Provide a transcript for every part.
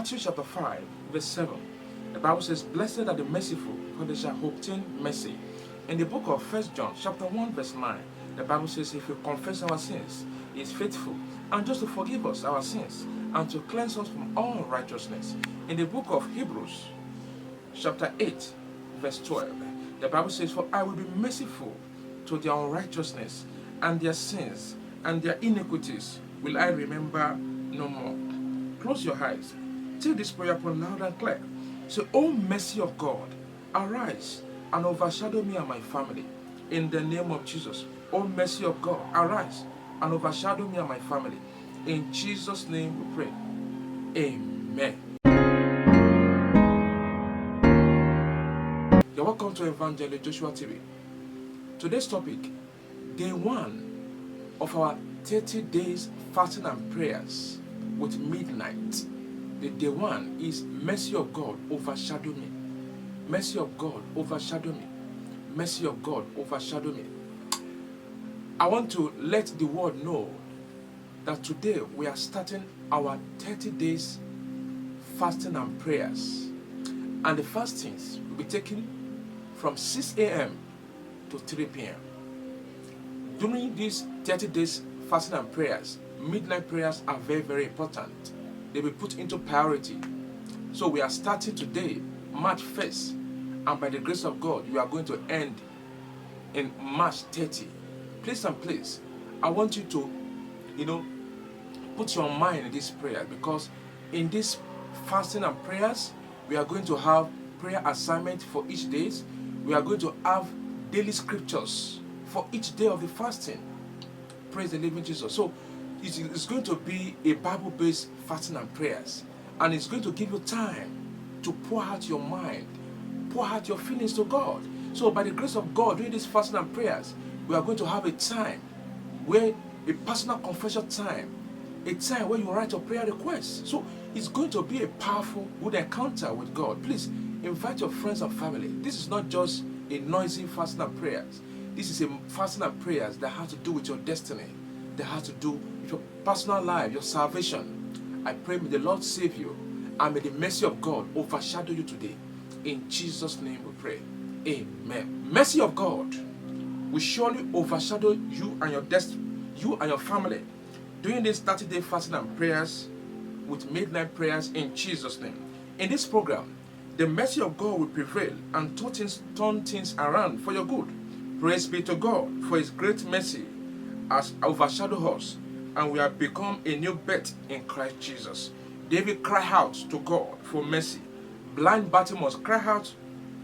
Matthew chapter 5, verse 7. The Bible says, "Blessed are the merciful, for they shall obtain mercy." In the book of 1 John chapter 1, verse 9, the Bible says, "If we confess our sins, He is faithful and just to forgive us our sins and to cleanse us from all unrighteousness." In the book of Hebrews chapter 8, verse 12, the Bible says, "For I will be merciful to their unrighteousness, and their sins and their iniquities will I remember no more." Close your eyes. Take this prayer point loud and clear. Say, "O mercy of God, arise and overshadow me and my family in the name of Jesus." "O mercy of God, arise and overshadow me and my family." In Jesus' name we pray. Amen. You're welcome to Evangelist Joshua TV. Today's topic, day 1 of our 30 days fasting and prayers with midnight. The day 1 is mercy of God, overshadow me. Mercy of God, overshadow me. Mercy of God, overshadow me. I want to let the world know that today we are starting our 30 days fasting and prayers. And the fastings will be taken from 6 a.m. to 3 p.m. During these 30 days fasting and prayers, midnight prayers are very, very important. They will be put into priority. So we are starting today, March 1st, and by the grace of God, we are going to end in March 30. Please and please, I want you to, put your mind in this prayer, because in this fasting and prayers, we are going to have prayer assignment for each day. We are going to have daily scriptures for each day of the fasting. Praise the living Jesus. So it's going to be a Bible-based fasting and prayers, and it's going to give you time to pour out your mind, pour out your feelings to God. So by the grace of God, during this fasting and prayers, we are going to have a time where a personal confession time, a time where you write your prayer requests. So it's going to be a powerful, good encounter with God. Please invite your friends and family. This is not just a noisy fasting and prayers. This is a fasting and prayers that has to do with your destiny, that has to do with your personal life, your salvation. I pray may the Lord save you, and may the mercy of God overshadow you today. In Jesus' name we pray. Amen. Mercy of God will surely overshadow you and your destiny, you and your family, during this 30-day fasting and prayers with midnight prayers in Jesus' name. In this program, the mercy of God will prevail and turn things around for your good. Praise be to God for His great mercy has overshadowed us, and we have become a new birth in Christ Jesus. David cried out to God for mercy. Blind Bartimaeus cried out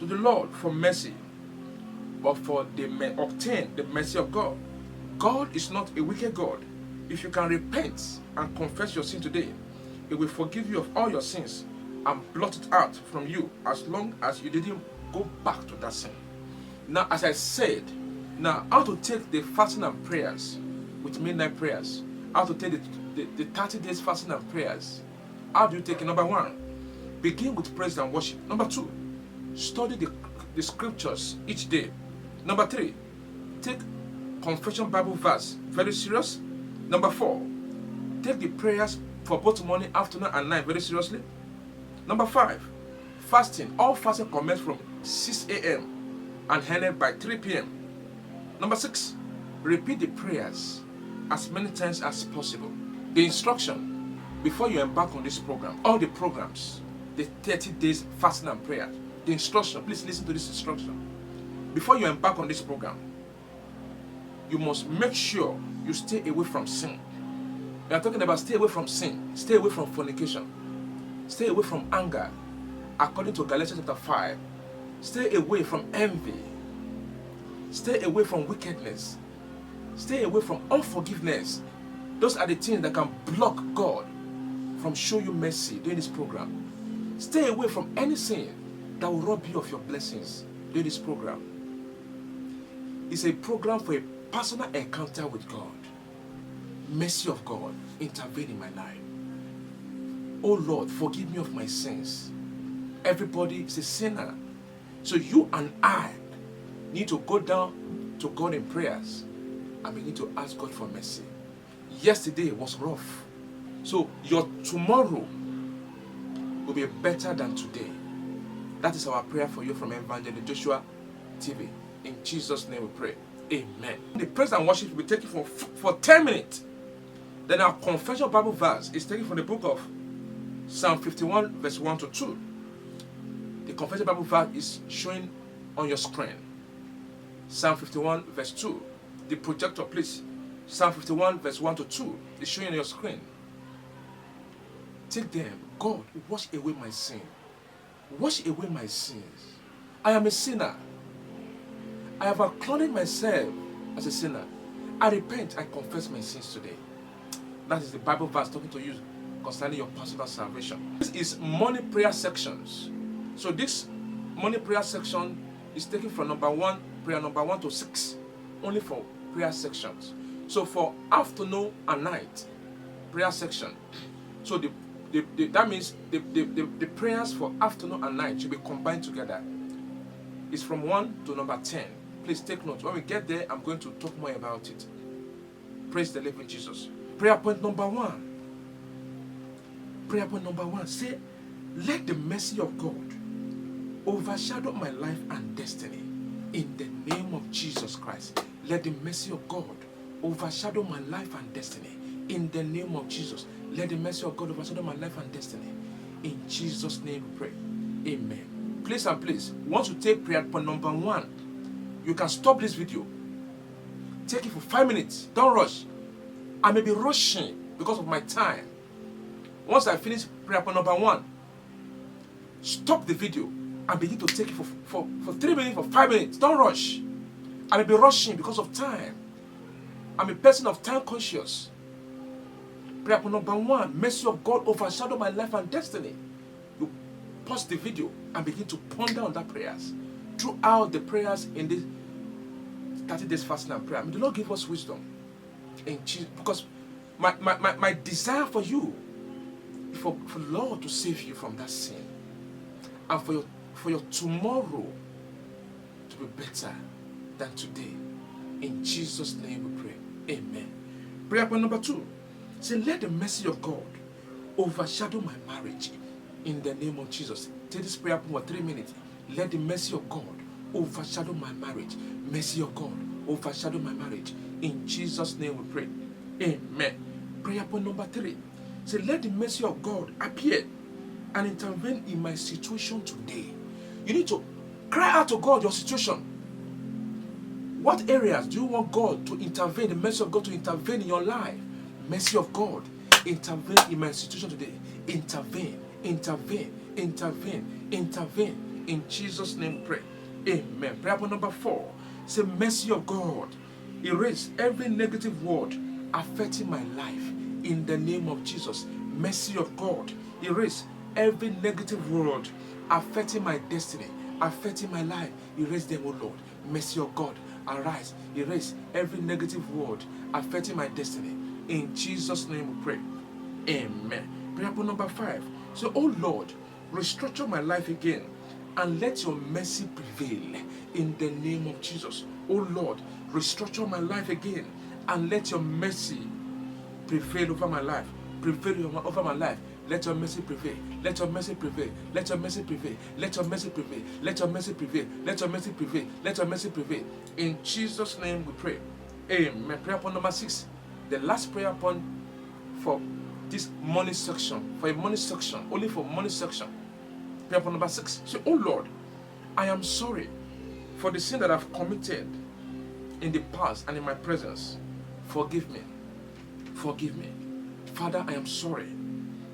to the Lord for mercy, but for they may obtain the mercy of God. God is not a wicked God. If you can repent and confess your sin today, He will forgive you of all your sins and blot it out from you, as long as you didn't go back to that sin. Now, as I said, now how to take the fasting and prayers with midnight prayers, how to take the 30 days fasting and prayers. How do you take it? Number 1, begin with praise and worship. Number 2, study the scriptures each day. Number 3, take confession Bible verse very serious. Number 4, take the prayers for both morning, afternoon, and night very seriously. Number 5, fasting. All fasting commence from 6 a.m. and ended by 3 p.m. Number 6, repeat the prayers as many times as possible. The instruction before you embark on this program, all the programs, the 30 days fasting and prayer, the instruction, please listen to this instruction. Before you embark on this program, you must make sure you stay away from sin. We are talking about stay away from sin, stay away from fornication, stay away from anger, according to Galatians chapter 5. Stay away from envy. Stay away from wickedness. Stay away from unforgiveness. Those are the things that can block God from showing you mercy during this program. Stay away from any sin that will rob you of your blessings during this program. It's a program for a personal encounter with God. Mercy of God, intervene in my life. Oh Lord, forgive me of my sins. Everybody is a sinner. So you and I need to go down to God in prayers, and we need to ask God for mercy. Yesterday was rough. So your tomorrow be better than today. That is our prayer for you from Evangelist Joshua TV. In Jesus' name we pray. Amen. The praise and worship will be taken for 10 minutes. Then our confession Bible verse is taken from the book of Psalm 51 verse 1 to 2. The confession Bible verse is showing on your screen. Psalm 51 verse 2. The projector, please. Psalm 51 verse 1 to 2 is showing on your screen. Take them. God, wash away my sin. Wash away my sins. I am a sinner. I have acknowledged myself as a sinner. I repent, I confess my sins today. That is the Bible verse talking to you concerning your personal salvation. This is morning prayer sections. So this morning prayer section is taken from prayer number 1 to 6, only for prayer sections. So for afternoon and night prayer section, so that means the prayers for afternoon and night should be combined together. It's from 1 to number 10. Please take note. When we get there, I'm going to talk more about it. Praise the living Jesus. Prayer point number 1. Prayer point number 1. Say, let the mercy of God overshadow my life and destiny. In the name of Jesus Christ. Let the mercy of God overshadow my life and destiny. In the name of Jesus. Let the mercy of God overshadow my life and destiny. In Jesus' name we pray. Amen. Please and please, once you take prayer point number 1, you can stop this video. Take it for 5 minutes. Don't rush. I may be rushing because of my time. Once I finish prayer point number 1, stop the video and begin to take it for 3 minutes, for 5 minutes. Don't rush. I may be rushing because of time. I'm a person of time conscious. Prayer point number 1, mercy of God overshadow my life and destiny. You pause the video and begin to ponder on that prayers. Throughout the prayers in this 30 days fasting and prayer, may the Lord give us wisdom. Because my desire for you is for the Lord to save you from that sin. And for your tomorrow to be better than today. In Jesus' name we pray. Amen. Prayer point number 2. Say, let the mercy of God overshadow my marriage. In the name of Jesus. Take this prayer point for 3 minutes. Let the mercy of God overshadow my marriage. Mercy of God overshadow my marriage. In Jesus' name we pray. Amen. Prayer point number 3. Say, let the mercy of God appear and intervene in my situation today. You need to cry out to God your situation. What areas do you want God to intervene, the mercy of God to intervene in your life? Mercy of God, intervene in my situation today. Intervene, intervene, intervene, intervene. In Jesus' name pray. Amen. Prayer point number 4. Say, mercy of God, erase every negative word affecting my life. In the name of Jesus. Mercy of God, erase every negative word affecting my destiny, affecting my life. Erase them, O Lord. Mercy of God, arise, erase every negative word affecting my destiny. In Jesus' name we pray. Amen. Prayer point number 5. So, oh Lord, restructure my life again and let your mercy prevail. In the name of Jesus. Oh Lord, restructure my life again and let your mercy prevail over my life. Prevail over my life. Let your mercy prevail. Let your mercy prevail. Let your mercy prevail. Let your mercy prevail. Let your mercy prevail. Let your mercy prevail. Let your mercy prevail. In Jesus' name we pray. Amen. Prayer point number 6. The last prayer point for this morning section. For a morning section. Only for morning section. Prayer point number 6. Say, oh Lord, I am sorry for the sin that I've committed in the past and in my presence. Forgive me. Forgive me. Father, I am sorry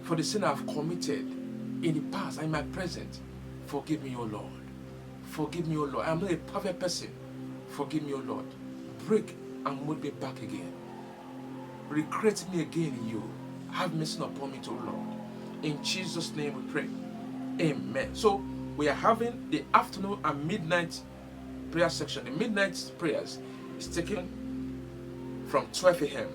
for the sin I've committed in the past and in my present. Forgive me, O Lord. Forgive me, O Lord. I am not a perfect person. Forgive me, O Lord. Break and mold me back again. Recreate me again in you. Have mercy upon me, O Lord. In Jesus' name we pray. Amen. So we are having the afternoon and midnight prayer section. The midnight prayers is taken from 12 a.m.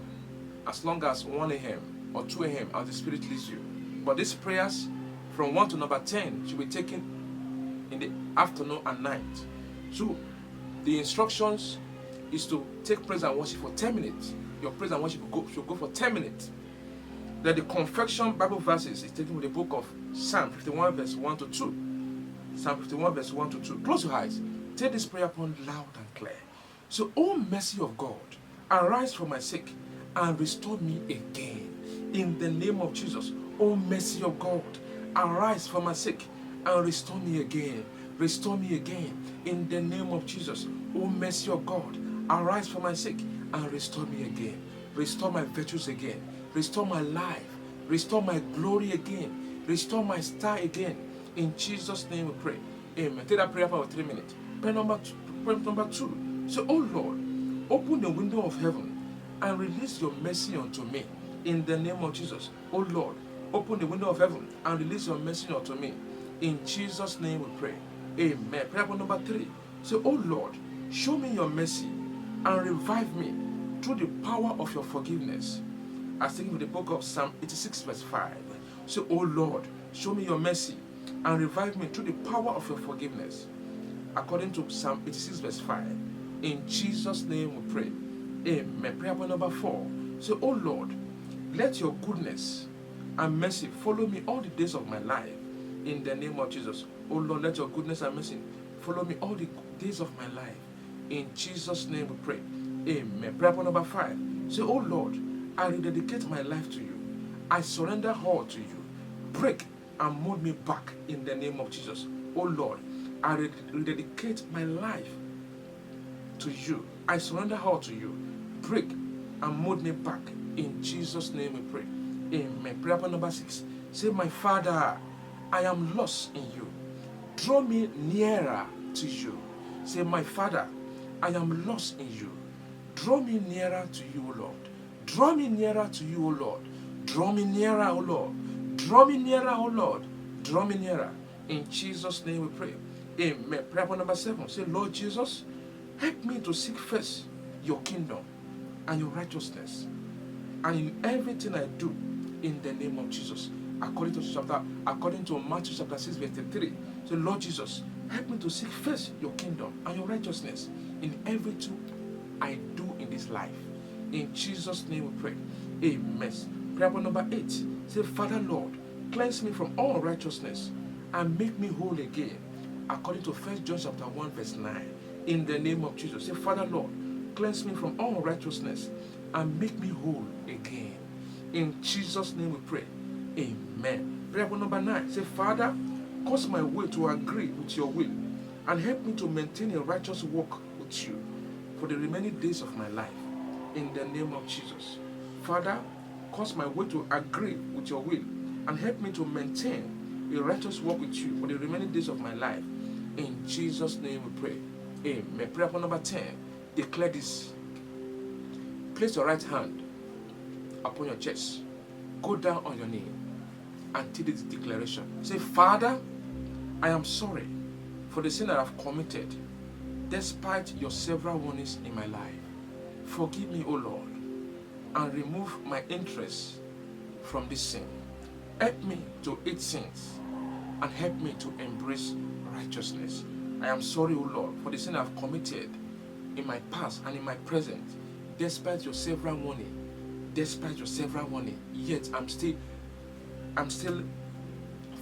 as long as 1 a.m. or 2 a.m. as the Spirit leads you. But these prayers from 1 to number 10 should be taken in the afternoon and night. So the instructions is to take praise and worship for 10 minutes. Your praise and worship should go for 10 minutes. That the confession Bible verses is taken from the book of Psalm 51 verse 1 to 2. Psalm 51 verse 1 to 2. Close your eyes. Take this prayer point loud and clear. So, O mercy of God, arise for my sake and restore me again. In the name of Jesus. O mercy of God, arise for my sake and restore me again. Restore me again. In the name of Jesus. O mercy of God, arise for my sake and restore me again. Restore my virtues again. Restore my life. Restore my glory again. Restore my star again. In Jesus' name we pray. Amen. Take that prayer for 3 minutes. Prayer number 2. So, oh Lord, open the window of heaven and release your mercy unto me. In the name of Jesus. Oh Lord, open the window of heaven and release your mercy unto me. In Jesus' name we pray. Amen. Prayer number 3. So, oh Lord, show me your mercy and revive me through the power of your forgiveness. I think with the book of Psalm 86 verse 5. So, oh Lord, show me your mercy and revive me through the power of your forgiveness. According to Psalm 86 verse 5. In Jesus' name we pray. Amen. Prayer point number 4. So, oh Lord, let your goodness and mercy follow me all the days of my life. In the name of Jesus. Oh Lord, let your goodness and mercy follow me all the days of my life. In Jesus' name we pray. Amen. Prayer point number 5. Say, oh Lord, I rededicate my life to you. I surrender all to you. Break and mold me back in the name of Jesus. Oh Lord, I rededicate my life to you. I surrender all to you. Break and mold me back. In Jesus' name we pray. Amen. Prayer point number 6. Say, my Father, I am lost in you. Draw me nearer to you. Say, my Father, I am lost in you. Draw me nearer to you, O Lord. Draw me nearer to you, O Lord. Draw me nearer, O Lord. Draw me nearer, O Lord. Draw me nearer. In Jesus' name we pray. Amen. Prayer point number 7. Say, Lord Jesus, help me to seek first your kingdom and your righteousness. And in everything I do, in the name of Jesus. According to Matthew chapter 6, verse 3. Say, Lord Jesus, help me to seek first your kingdom and your righteousness in everything I do in this life. In Jesus' name we pray. Amen. Prayer point number 8. Say, Father Lord, cleanse me from all unrighteousness and make me whole again. According to 1 John chapter 1, verse 9. In the name of Jesus. Say, Father Lord, cleanse me from all unrighteousness and make me whole again. In Jesus' name we pray. Amen. Prayer point number 9. Say, Father, cause my way to agree with your will and help me to maintain a righteous walk with you for the remaining days of my life. In the name of Jesus. Father, cause my way to agree with your will and help me to maintain a righteous walk with you for the remaining days of my life. In Jesus' name we pray. Amen. Prayer point number 10. Declare this. Place your right hand upon your chest. Go down on your knee and take this declaration. Say, Father, I am sorry for the sin that I've committed despite your several warnings in my life. Forgive me, O Lord, and remove my interest from this sin. Help me to hate sins and help me to embrace righteousness. I am sorry, O Lord, for the sin I've committed in my past and in my present, despite your several warnings. Despite your several warnings, yet I'm still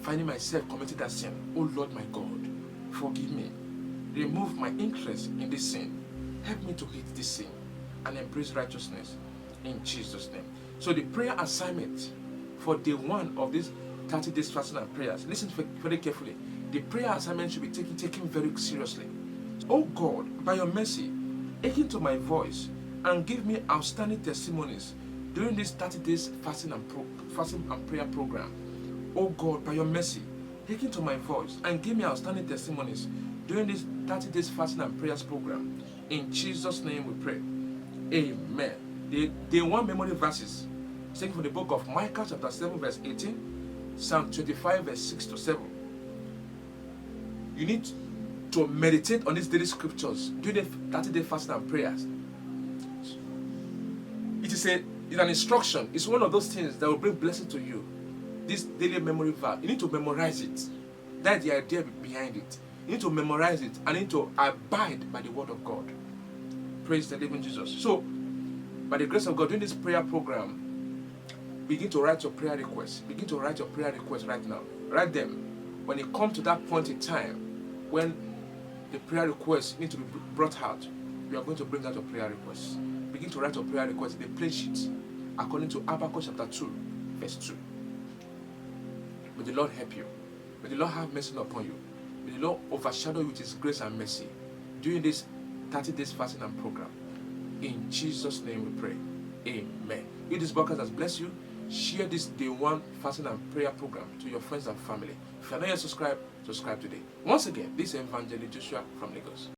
finding myself committing that sin. Oh Lord my God, forgive me. Remove my interest in this sin. Help me to hate this sin and embrace righteousness in Jesus' name. So the prayer assignment for day 1 of this 30 days fasting and prayers, listen very carefully. The prayer assignment should be taken very seriously. Oh God, by your mercy, hearken to my voice and give me outstanding testimonies during this 30 days fasting and prayer program. Oh God, by your mercy, hearken to my voice and give me outstanding testimonies during this 30 days fasting and prayers program. In Jesus' name we pray. Amen. The day 1 memory verses taken from the book of Micah chapter 7 verse 18, Psalm 25 verse 6 to 7. You need to meditate on these daily scriptures during the 30 day fasting and prayers. It's an instruction. It's one of those things that will bring blessing to you. This daily memory verse. You need to memorize it. That's the idea behind it. You need to memorize it and you need to abide by the word of God. Praise the living Jesus. So, by the grace of God, during this prayer program, begin to write your prayer requests. Begin to write your prayer requests right now. Write them. When it comes to that point in time, when the prayer requests need to be brought out, you are going to bring out your prayer requests. Begin to write your prayer requests in the plain sheet, according to Habakkuk chapter 2, verse 2. May the Lord help you. May the Lord have mercy upon you. May the Lord overshadow you with His grace and mercy during this 30 days fasting and program. In Jesus' name we pray. Amen. If this podcast has blessed you, share this day 1 fasting and prayer program to your friends and family. If you are not yet subscribed, subscribe today. Once again, this is Evangelist Joshua from Lagos.